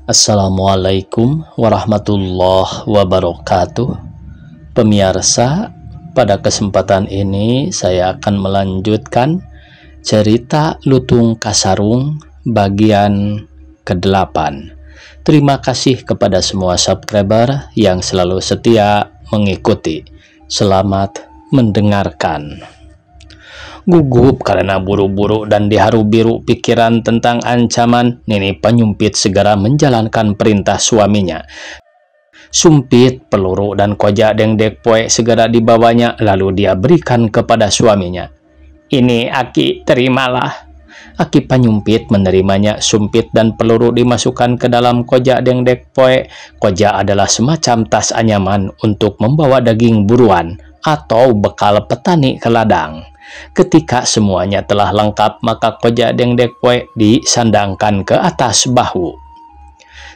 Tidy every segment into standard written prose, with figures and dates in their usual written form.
Assalamualaikum warahmatullahi wabarakatuh. Pemirsa, pada kesempatan ini saya akan melanjutkan cerita Lutung Kasarung bagian ke-8. Terima kasih kepada semua subscriber yang selalu setia mengikuti. Selamat mendengarkan. Gugup karena buru-buru dan diharu-biru pikiran tentang ancaman, Nini Penyumpit segera menjalankan perintah suaminya. Sumpit, peluru, dan koja dengdek poe segera dibawanya, lalu dia berikan kepada suaminya. Ini Aki, terimalah. Aki Penyumpit menerimanya. Sumpit dan peluru dimasukkan ke dalam koja dengdek poe. Koja adalah semacam tas anyaman untuk membawa daging buruan atau bekal petani ke ladang. Ketika semuanya telah lengkap, maka koja dengdek poe disandangkan ke atas bahu.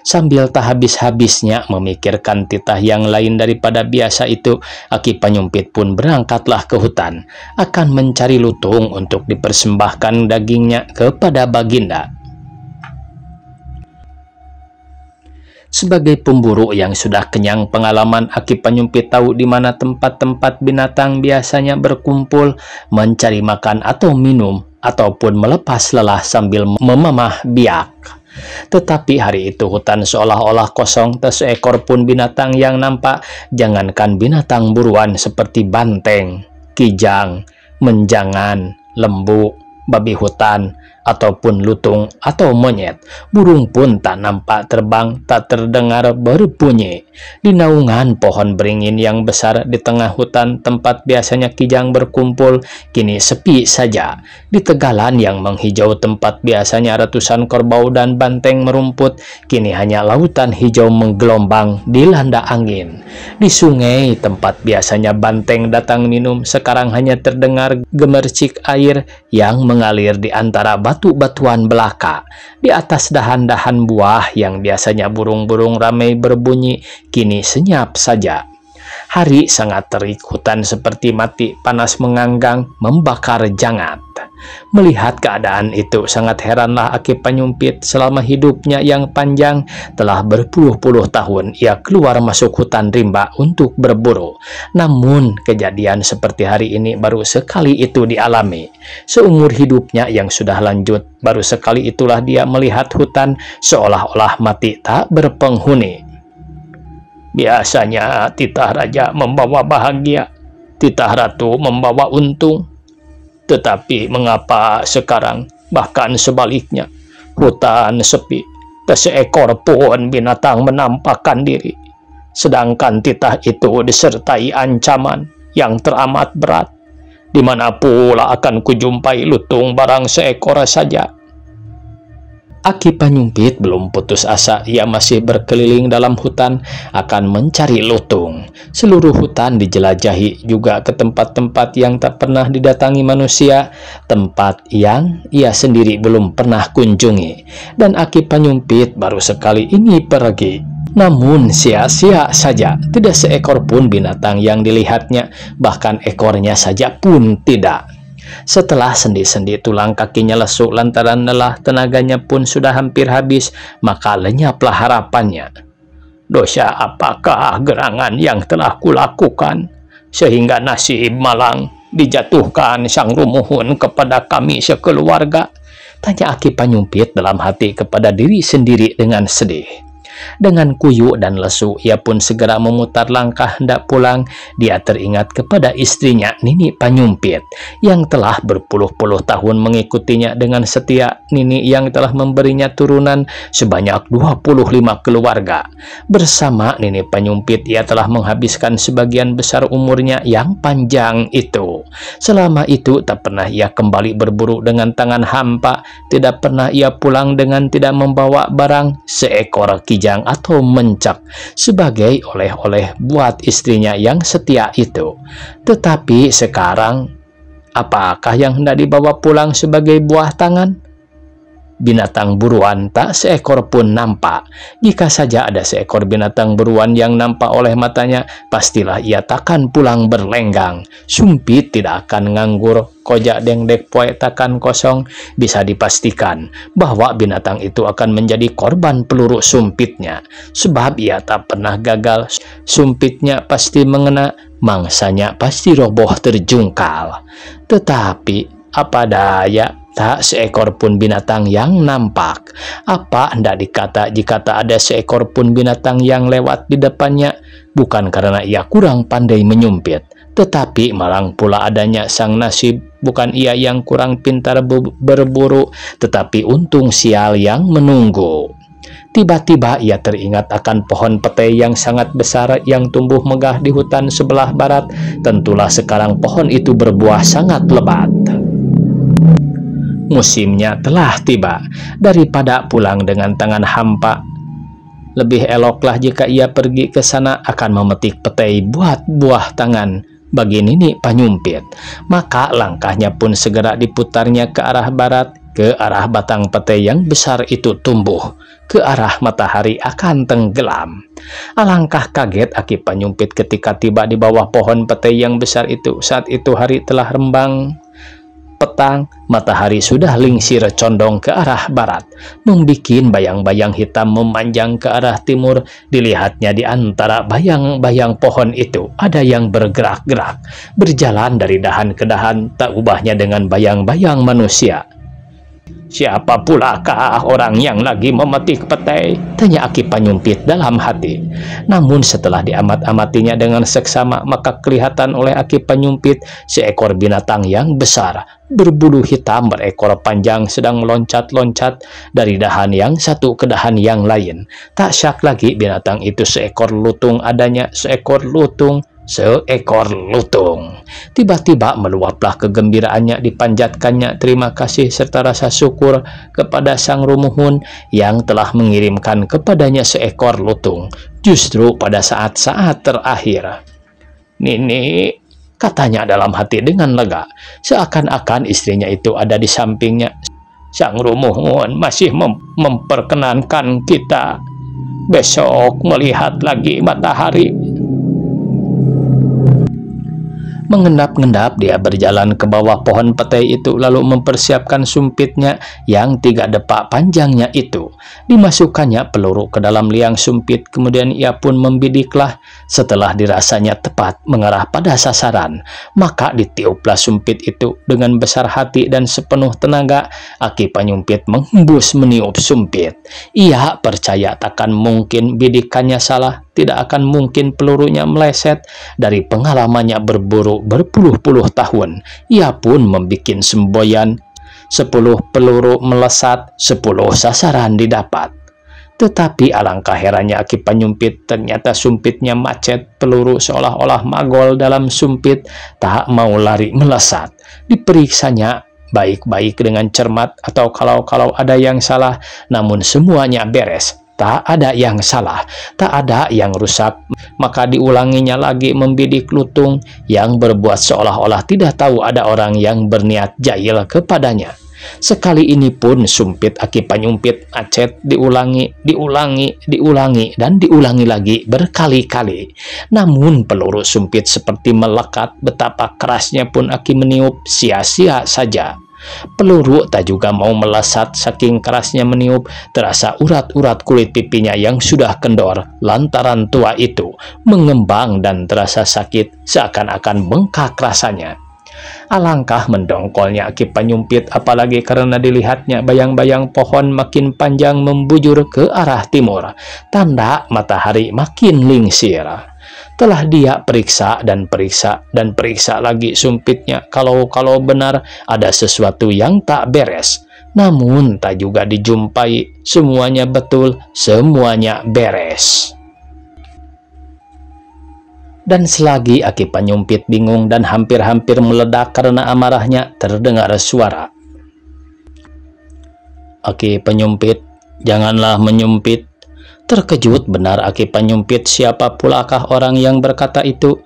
Sambil tak habis-habisnya memikirkan titah yang lain daripada biasa itu, Aki Penyumpit pun berangkatlah ke hutan, akan mencari lutung untuk dipersembahkan dagingnya kepada Baginda. Sebagai pemburu yang sudah kenyang pengalaman, Aki Penyumpit tahu di mana tempat-tempat binatang biasanya berkumpul mencari makan atau minum, ataupun melepas lelah sambil memamah biak. Tetapi hari itu hutan seolah-olah kosong, tak seekor pun binatang yang nampak, jangankan binatang buruan seperti banteng, kijang, menjangan, lembu, babi hutan, ataupun lutung atau monyet. Burung pun tak nampak terbang, tak terdengar berbunyi. Di naungan pohon beringin yang besar di tengah hutan tempat biasanya kijang berkumpul, kini sepi saja. Di tegalan yang menghijau tempat biasanya ratusan kerbau dan banteng merumput, kini hanya lautan hijau menggelombang dilanda angin. Di sungai tempat biasanya banteng datang minum, sekarang hanya terdengar gemercik air yang mengalir di antara batu-batuan belaka. Di atas dahan-dahan buah yang biasanya burung-burung ramai berbunyi, kini senyap saja. Hari sangat terik, hutan seperti mati, panas menganggang, membakar jangat. Melihat keadaan itu, sangat heranlah Aki Penyumpit. Selama hidupnya yang panjang, telah berpuluh-puluh tahun ia keluar masuk hutan rimba untuk berburu. Namun, kejadian seperti hari ini baru sekali itu dialami. Seumur hidupnya yang sudah lanjut, baru sekali itulah dia melihat hutan seolah-olah mati tak berpenghuni. Biasanya titah raja membawa bahagia, titah ratu membawa untung. Tetapi mengapa sekarang bahkan sebaliknya, hutan sepi, tak seekor pun binatang menampakkan diri. Sedangkan titah itu disertai ancaman yang teramat berat. Di mana pula akan kujumpai lutung barang seekor saja? Aki Penyumpit belum putus asa. Ia masih berkeliling dalam hutan akan mencari lutung. Seluruh hutan dijelajahi, juga ke tempat-tempat yang tak pernah didatangi manusia, tempat yang ia sendiri belum pernah kunjungi. Dan Aki Penyumpit baru sekali ini pergi. Namun sia-sia saja, tidak seekor pun binatang yang dilihatnya, bahkan ekornya saja pun tidak. Setelah sendi-sendi tulang kakinya lesuk lantaran lelah, tenaganya pun sudah hampir habis, maka lenyaplah harapannya. Dosa apakah gerangan yang telah kulakukan, sehingga nasib malang dijatuhkan Sang Rumuhun kepada kami sekeluarga? Tanya Aki Penyumpit dalam hati kepada diri sendiri dengan sedih. Dengan kuyuk dan lesu, ia pun segera memutar langkah hendak pulang. Dia teringat kepada istrinya Nini Penyumpit yang telah berpuluh-puluh tahun mengikutinya dengan setia. Nini yang telah memberinya turunan sebanyak 25 keluarga. Bersama Nini Penyumpit, ia telah menghabiskan sebagian besar umurnya yang panjang itu. Selama itu tak pernah ia kembali berburu dengan tangan hampa, tidak pernah ia pulang dengan tidak membawa barang seekor kijang atau mencak sebagai oleh-oleh buat istrinya yang setia itu. Tetapi sekarang, apakah yang hendak dibawa pulang sebagai buah tangan? binatang buruan tak seekor pun nampak. Jika saja ada seekor binatang buruan yang nampak oleh matanya, pastilah ia takkan pulang berlenggang. Sumpit tidak akan nganggur, kojak dengdek poe takkan kosong. Bisa dipastikan bahwa binatang itu akan menjadi korban peluru sumpitnya. Sebab ia tak pernah gagal, sumpitnya pasti mengena, mangsanya pasti roboh terjungkal. Tetapi apa daya, tak seekor pun binatang yang nampak. Apa hendak dikata jika tak ada seekor pun binatang yang lewat di depannya? Bukan karena ia kurang pandai menyumpit, tetapi malang pula adanya sang nasib. Bukan ia yang kurang pintar berburu, tetapi untung sial yang menunggu. Tiba-tiba ia teringat akan pohon petai yang sangat besar yang tumbuh megah di hutan sebelah barat. Tentulah sekarang pohon itu berbuah sangat lebat. Musimnya telah tiba. Daripada pulang dengan tangan hampa, lebih eloklah jika ia pergi ke sana akan memetik petai buat buah tangan bagi Nini Panyumpit. Maka langkahnya pun segera diputarnya ke arah barat, ke arah batang petai yang besar itu tumbuh, ke arah matahari akan tenggelam. Alangkah kaget Aki Panyumpit ketika tiba di bawah pohon petai yang besar itu. Saat itu hari telah rembang petang, matahari sudah lingsir condong ke arah barat, membikin bayang-bayang hitam memanjang ke arah timur. Dilihatnya di antara bayang-bayang pohon itu ada yang bergerak-gerak, berjalan dari dahan ke dahan, tak ubahnya dengan bayang-bayang manusia. Siapa pulakah orang yang lagi memetik petai? Tanya Aki Panyumpit dalam hati. Namun setelah diamat-amatinya dengan seksama, maka kelihatan oleh Aki Panyumpit seekor binatang yang besar, berbulu hitam, berekor panjang, sedang meloncat-loncat dari dahan yang satu ke dahan yang lain. Tak syak lagi binatang itu seekor lutung adanya, seekor lutung. Tiba-tiba meluaplah kegembiraannya, dipanjatkannya terima kasih serta rasa syukur kepada Sang Rumuhun yang telah mengirimkan kepadanya seekor lutung justru pada saat-saat terakhir. Nini, katanya dalam hati dengan lega, seakan-akan istrinya itu ada di sampingnya. Sang Rumuhun masih memperkenankan kita besok melihat lagi matahari. Mengendap-endap dia berjalan ke bawah pohon petai itu, lalu mempersiapkan sumpitnya yang 3 depak panjangnya itu. Dimasukkannya peluru ke dalam liang sumpit, kemudian ia pun membidiklah. Setelah dirasanya tepat mengarah pada sasaran, maka ditiuplah sumpit itu. Dengan besar hati dan sepenuh tenaga, Aki Panyumpit menghembus meniup sumpit. Ia percaya takkan mungkin bidikannya salah, tidak akan mungkin pelurunya meleset. Dari pengalamannya berburu berpuluh-puluh tahun, ia pun membikin semboyan. 10 peluru melesat, 10 sasaran didapat. Tetapi alangkah herannya Aki Panyumpit, ternyata sumpitnya macet. Peluru seolah-olah magol dalam sumpit, tak mau lari melesat. Diperiksanya baik-baik dengan cermat, atau kalau ada yang salah, namun semuanya beres. Tak ada yang salah, tak ada yang rusak. Maka diulanginya lagi membidik lutung yang berbuat seolah-olah tidak tahu ada orang yang berniat jahil kepadanya. Sekali ini pun sumpit Aki Panyumpit macet, diulangi, dan diulangi lagi berkali-kali. Namun peluru sumpit seperti melekat, betapa kerasnya pun Aki meniup, sia-sia saja. Peluru tak juga mau melesat, saking kerasnya meniup. Terasa urat-urat kulit pipinya yang sudah kendor lantaran tua itu mengembang dan terasa sakit, seakan-akan bengkak rasanya. Alangkah mendongkolnya Aki Panyumpit, apalagi karena dilihatnya bayang-bayang pohon makin panjang membujur ke arah timur, tanda matahari makin lingsir. Telah dia periksa dan periksa lagi sumpitnya, kalau benar ada sesuatu yang tak beres. Namun tak juga dijumpai, semuanya betul, semuanya beres. Dan selagi Aki Panyumpit bingung dan hampir-hampir meledak karena amarahnya, terdengar suara. Aki Panyumpit, janganlah menyumpit. Terkejut benar Aki Panyumpit, siapa pulakah orang yang berkata itu?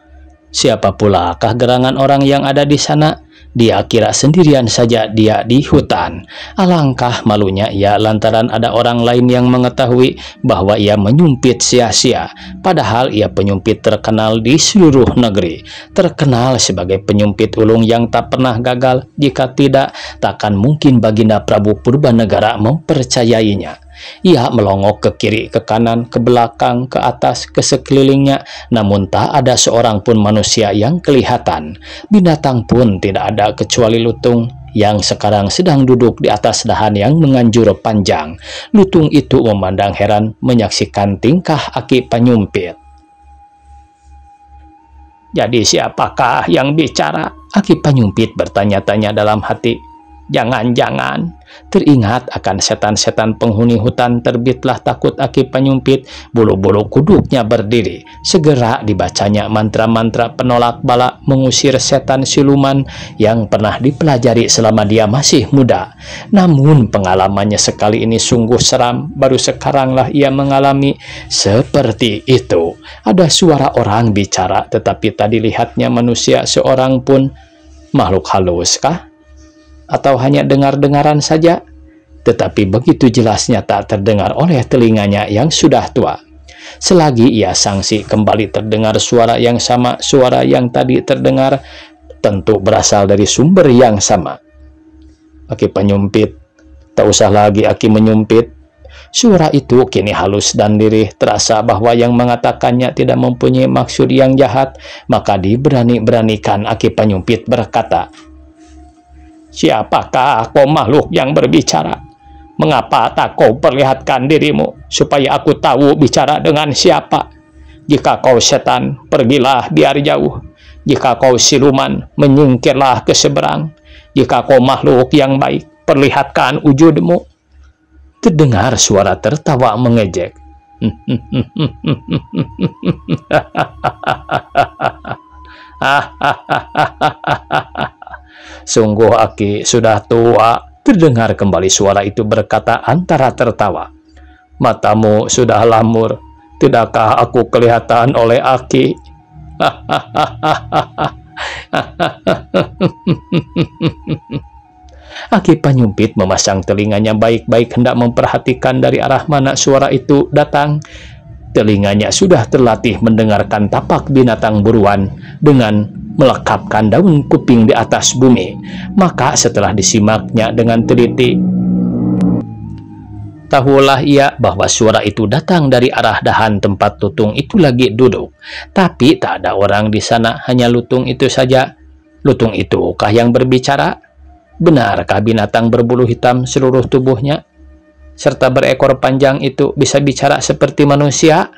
Siapa pulakah gerangan orang yang ada di sana? Dia kira sendirian saja dia di hutan. Alangkah malunya ia lantaran ada orang lain yang mengetahui bahwa ia menyumpit sia-sia. Padahal ia penyumpit terkenal di seluruh negeri. Terkenal sebagai penyumpit ulung yang tak pernah gagal. Jika tidak, takkan mungkin Baginda Prabu Purbanegara mempercayainya. Ia melongok ke kiri, ke kanan, ke belakang, ke atas, ke sekelilingnya, namun tak ada seorang pun manusia yang kelihatan. Binatang pun tidak ada kecuali lutung yang sekarang sedang duduk di atas dahan yang menganjur panjang. Lutung itu memandang heran menyaksikan tingkah Aki Penyumpit. Jadi siapakah yang bicara? Aki Penyumpit bertanya-tanya dalam hati. Jangan-jangan teringat akan setan-setan penghuni hutan. Terbitlah takut Aki Penyumpit. Bulu-bulu kuduknya berdiri. Segera dibacanya mantra-mantra penolak bala mengusir setan siluman yang pernah dipelajari selama dia masih muda. Namun pengalamannya sekali ini sungguh seram. Baru sekaranglah ia mengalami seperti itu. Ada suara orang bicara, tetapi tak dilihatnya manusia seorang pun. Makhluk halus kah? Atau hanya dengar-dengaran saja? Tetapi begitu jelasnya tak terdengar oleh telinganya yang sudah tua. Selagi ia sangsi kembali terdengar suara yang sama. Suara yang tadi terdengar tentu berasal dari sumber yang sama. Aki Penyumpit, tak usah lagi Aki menyumpit. Suara itu kini halus dan lirih. Terasa bahwa yang mengatakannya tidak mempunyai maksud yang jahat. Maka diberani-beranikan Aki Penyumpit berkata, "Siapakah kau makhluk yang berbicara? Mengapa tak kau perlihatkan dirimu, supaya aku tahu bicara dengan siapa? Jika kau setan, pergilah biar jauh. Jika kau siluman, menyingkirlah ke seberang. Jika kau makhluk yang baik, perlihatkan wujudmu." Terdengar suara tertawa mengejek. "Sungguh Aki sudah tua." Terdengar kembali suara itu berkata antara tertawa. "Matamu sudah lamur. Tidakkah aku kelihatan oleh Aki?" Aki Penyumpit memasang telinganya baik-baik hendak memperhatikan dari arah mana suara itu datang. Telinganya sudah terlatih mendengarkan tapak binatang buruan dengan melekapkan daun kuping di atas bumi. Maka setelah disimaknya dengan teliti, tahulah ia bahwa suara itu datang dari arah dahan tempat lutung itu lagi duduk. Tapi tak ada orang di sana, hanya lutung itu saja. Lutung itukah yang berbicara? Benarkah binatang berbulu hitam seluruh tubuhnya serta berekor panjang itu bisa bicara seperti manusia?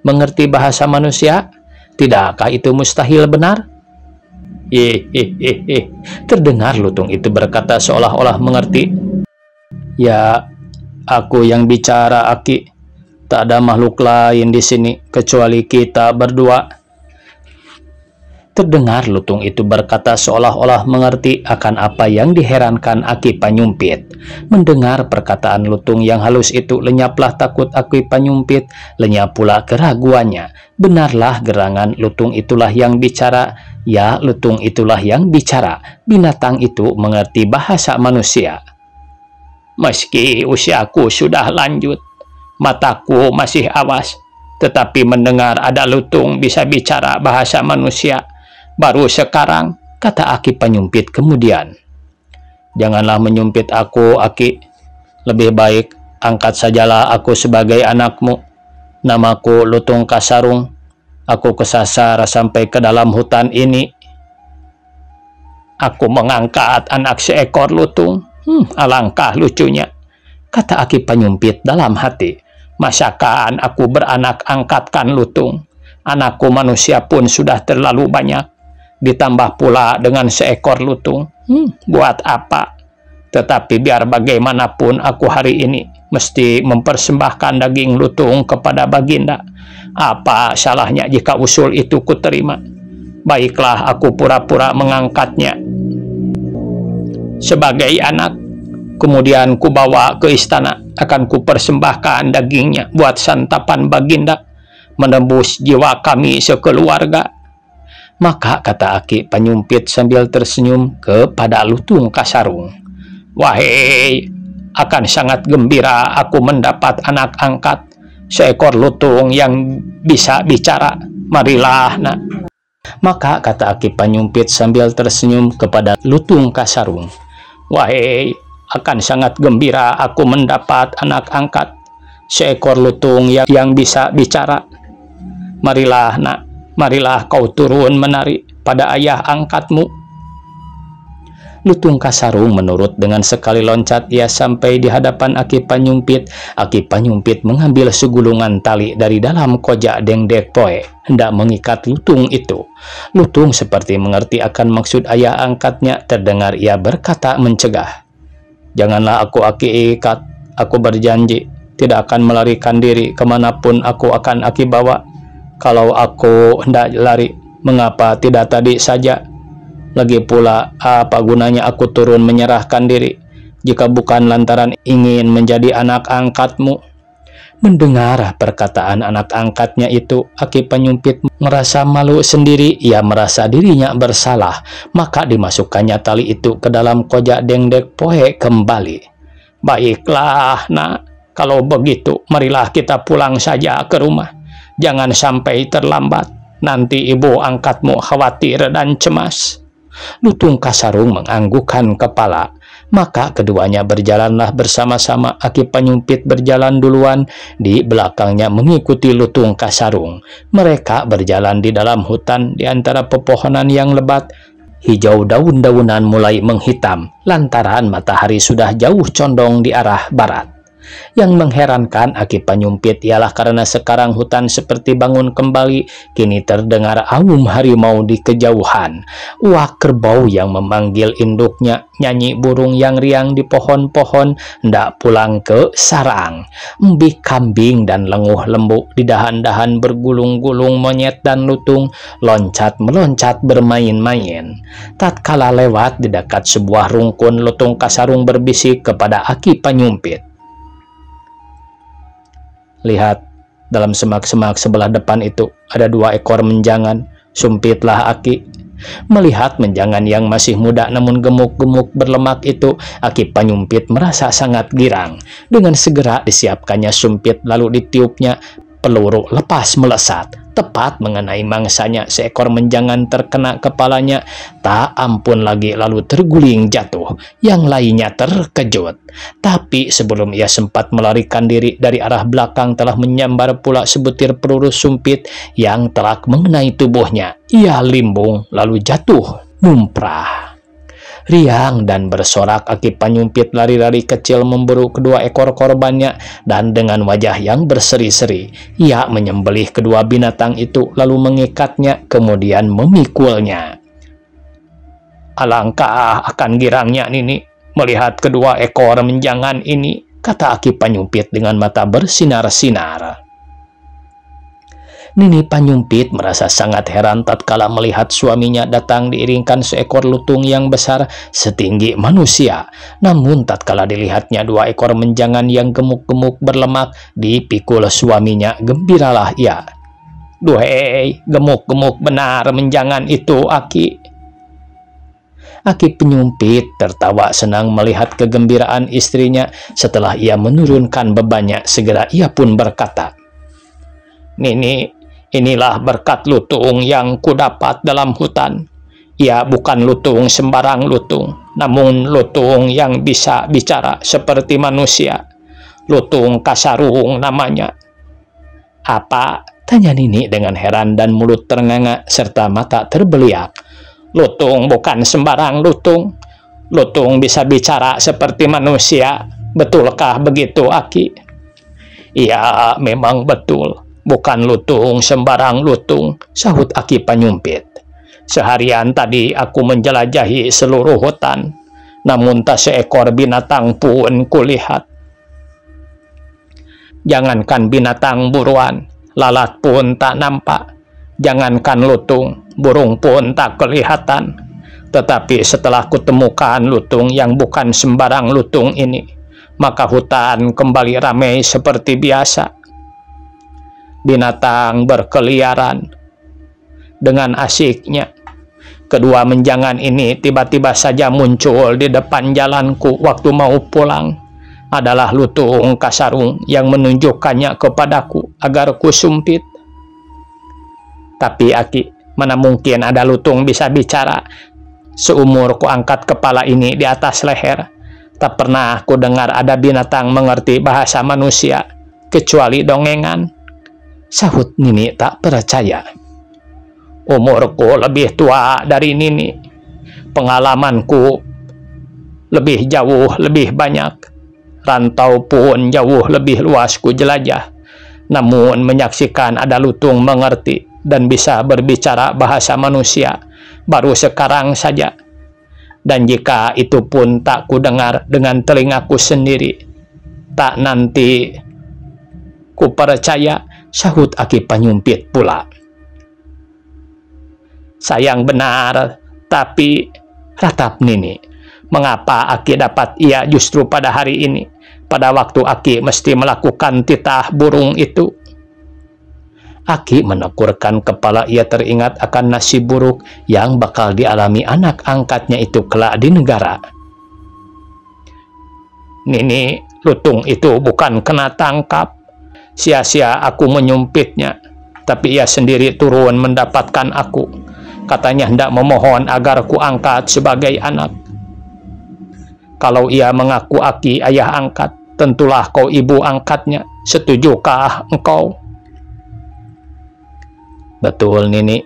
Mengerti bahasa manusia? Tidakkah itu mustahil benar? Terdengar lutung itu berkata seolah-olah mengerti. "Ya, aku yang bicara, Aki. Tak ada makhluk lain di sini kecuali kita berdua." Terdengar lutung itu berkata seolah-olah mengerti akan apa yang diherankan Aki Penyumpit. Mendengar perkataan lutung yang halus itu, lenyaplah takut Aki Penyumpit, lenyap pula keraguannya. Benarlah gerangan lutung itulah yang bicara. Ya, lutung itulah yang bicara. Binatang itu mengerti bahasa manusia. "Meski usiaku sudah lanjut, mataku masih awas, tetapi mendengar ada lutung bisa bicara bahasa manusia baru sekarang," kata Aki Penyumpit kemudian. "Janganlah menyumpit aku, Aki. Lebih baik angkat sajalah aku sebagai anakmu. Namaku Lutung Kasarung. Aku kesasar sampai ke dalam hutan ini." "Aku mengangkat anak seekor lutung. Alangkah lucunya," kata Aki Penyumpit dalam hati. "Masakan aku beranak angkatkan lutung? Anakku manusia pun sudah terlalu banyak. Ditambah pula dengan seekor lutung. Buat apa? Tetapi biar bagaimanapun aku hari ini mesti mempersembahkan daging lutung kepada Baginda. Apa salahnya jika usul itu kuterima? Baiklah, aku pura-pura mengangkatnya sebagai anak. Kemudian kubawa ke istana. Akan kupersembahkan dagingnya buat santapan Baginda, menembus jiwa kami sekeluarga." Maka kata Aki Panyumpit sambil tersenyum kepada Lutung Kasarung, "Wahai, akan sangat gembira aku mendapat anak angkat, seekor lutung yang bisa bicara. Marilah, nak." Maka kata Aki Panyumpit sambil tersenyum kepada Lutung Kasarung, "Wahai, akan sangat gembira aku mendapat anak angkat, seekor lutung yang bisa bicara. Marilah, nak, marilah kau turun menari pada ayah angkatmu." Lutung Kasarung menurut dengan sekali loncat ia sampai di hadapan Aki Panyumpit. Aki Panyumpit mengambil segulungan tali dari dalam kojak dengdek poe, hendak mengikat lutung itu. Lutung seperti mengerti akan maksud ayah angkatnya, terdengar ia berkata mencegah, "Janganlah aku Aki ikat, aku berjanji tidak akan melarikan diri kemanapun aku akan Aki bawa. Kalau aku hendak lari, mengapa tidak tadi saja? Lagi pula, apa gunanya aku turun menyerahkan diri, jika bukan lantaran ingin menjadi anak angkatmu?" Mendengar perkataan anak angkatnya itu, Aki Panyumpit merasa malu sendiri. Ia merasa dirinya bersalah, maka dimasukkannya tali itu ke dalam kojak dengdek poe kembali. "Baiklah, nak, kalau begitu marilah kita pulang saja ke rumah. Jangan sampai terlambat, nanti ibu angkatmu khawatir dan cemas." Lutung Kasarung menganggukkan kepala. Maka keduanya berjalanlah bersama-sama. Aki Panyumpit berjalan duluan, di belakangnya mengikuti Lutung Kasarung. Mereka berjalan di dalam hutan di antara pepohonan yang lebat. Hijau daun-daunan mulai menghitam lantaran matahari sudah jauh condong di arah barat. Yang mengherankan Aki Panyumpit ialah karena sekarang hutan seperti bangun kembali. Kini terdengar aum harimau di kejauhan, uak kerbau yang memanggil induknya, nyanyi burung yang riang di pohon-pohon hendak pulang ke sarang, embik kambing dan lenguh lembu di dahan-dahan bergulung-gulung monyet dan lutung loncat-meloncat bermain-main. Tatkala lewat di dekat sebuah rungkun, Lutung Kasarung berbisik kepada Aki Panyumpit, "Lihat, dalam semak-semak sebelah depan itu ada 2 ekor menjangan." Sumpitlah Aki. Melihat menjangan yang masih muda namun gemuk-gemuk berlemak itu, Aki Panyumpit merasa sangat girang. Dengan segera disiapkannya sumpit lalu ditiupnya. Peluru lepas melesat, tepat mengenai mangsanya. Seekor menjangan terkena kepalanya, tak ampun lagi lalu terguling jatuh. Yang lainnya terkejut. Tapi sebelum ia sempat melarikan diri, dari arah belakang telah menyambar pula sebutir peluru sumpit yang telak mengenai tubuhnya. Ia limbung lalu jatuh mumprah. Riang dan bersorak, Aki Panyumpit lari-lari kecil memburu kedua ekor korbannya, dan dengan wajah yang berseri-seri ia menyembelih kedua binatang itu lalu mengikatnya kemudian memikulnya. "Alangkah akan girangnya Nini melihat kedua ekor menjangan ini," kata Aki Panyumpit dengan mata bersinar-sinar. Nini Panyumpit merasa sangat heran tatkala melihat suaminya datang diiringkan seekor lutung yang besar setinggi manusia. Namun tatkala dilihatnya 2 ekor menjangan yang gemuk-gemuk berlemak dipikul suaminya, gembiralah ia. "Duhai, gemuk-gemuk benar menjangan itu, Aki." Aki Panyumpit tertawa senang melihat kegembiraan istrinya. Setelah ia menurunkan bebannya, segera ia pun berkata, "Nini, inilah berkat lutung yang kudapat dalam hutan. Ia bukan lutung sembarang lutung, namun lutung yang bisa bicara seperti manusia. Lutung Kasarung namanya." "Apa?" tanya Nini dengan heran dan mulut ternganga serta mata terbeliak. "Lutung bukan sembarang lutung. Lutung bisa bicara seperti manusia. Betulkah begitu, Aki?" "Iya, memang betul. Bukan lutung sembarang lutung," sahut Aki Panyumpit. "Seharian tadi aku menjelajahi seluruh hutan, namun tak seekor binatang pun kulihat. Jangankan binatang buruan, lalat pun tak nampak. Jangankan lutung, burung pun tak kelihatan. Tetapi setelah kutemukan lutung yang bukan sembarang lutung ini, maka hutan kembali ramai seperti biasa. Binatang berkeliaran, dengan asiknya. Kedua menjangan ini tiba-tiba saja muncul di depan jalanku waktu mau pulang. Adalah Lutung Kasarung yang menunjukkannya kepadaku agar ku sumpit. Tapi Aki, mana mungkin ada lutung bisa bicara? Seumur ku angkat kepala ini di atas leher, tak pernah ku dengar ada binatang mengerti bahasa manusia, kecuali dongengan. Sahut Nini tak percaya. Umurku lebih tua dari Nini. Pengalamanku lebih jauh, lebih banyak. Rantau pun jauh lebih luas ku jelajah. Namun menyaksikan ada lutung mengerti dan bisa berbicara bahasa manusia baru sekarang saja. Dan jika itu pun tak ku dengar dengan telingaku sendiri, tak nanti ku percaya, sahut Aki Panyumpit pula. Sayang benar, tapi ratap Nini, mengapa Aki dapat ia justru pada hari ini, pada waktu Aki mesti melakukan titah burung itu? Aki menekurkan kepala. Ia teringat akan nasib buruk yang bakal dialami anak angkatnya itu kelak di negara. Nini, lutung itu bukan kena tangkap. Sia-sia aku menyumpitnya, tapi ia sendiri turun mendapatkan aku. Katanya hendak memohon agar ku angkat sebagai anak. Kalau ia mengaku Aki ayah angkat, tentulah kau ibu angkatnya. Setujukah engkau? Betul Nini.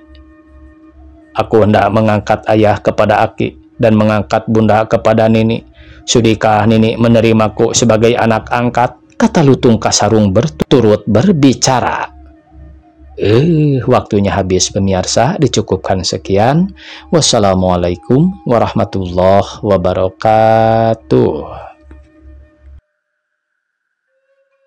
Aku hendak mengangkat ayah kepada Aki dan mengangkat bunda kepada Nini. Sudikah Nini menerimaku sebagai anak angkat? Kata Lutung Kasarung berturut berbicara. Waktunya habis pemirsa, dicukupkan sekian. Wassalamualaikum warahmatullahi wabarakatuh.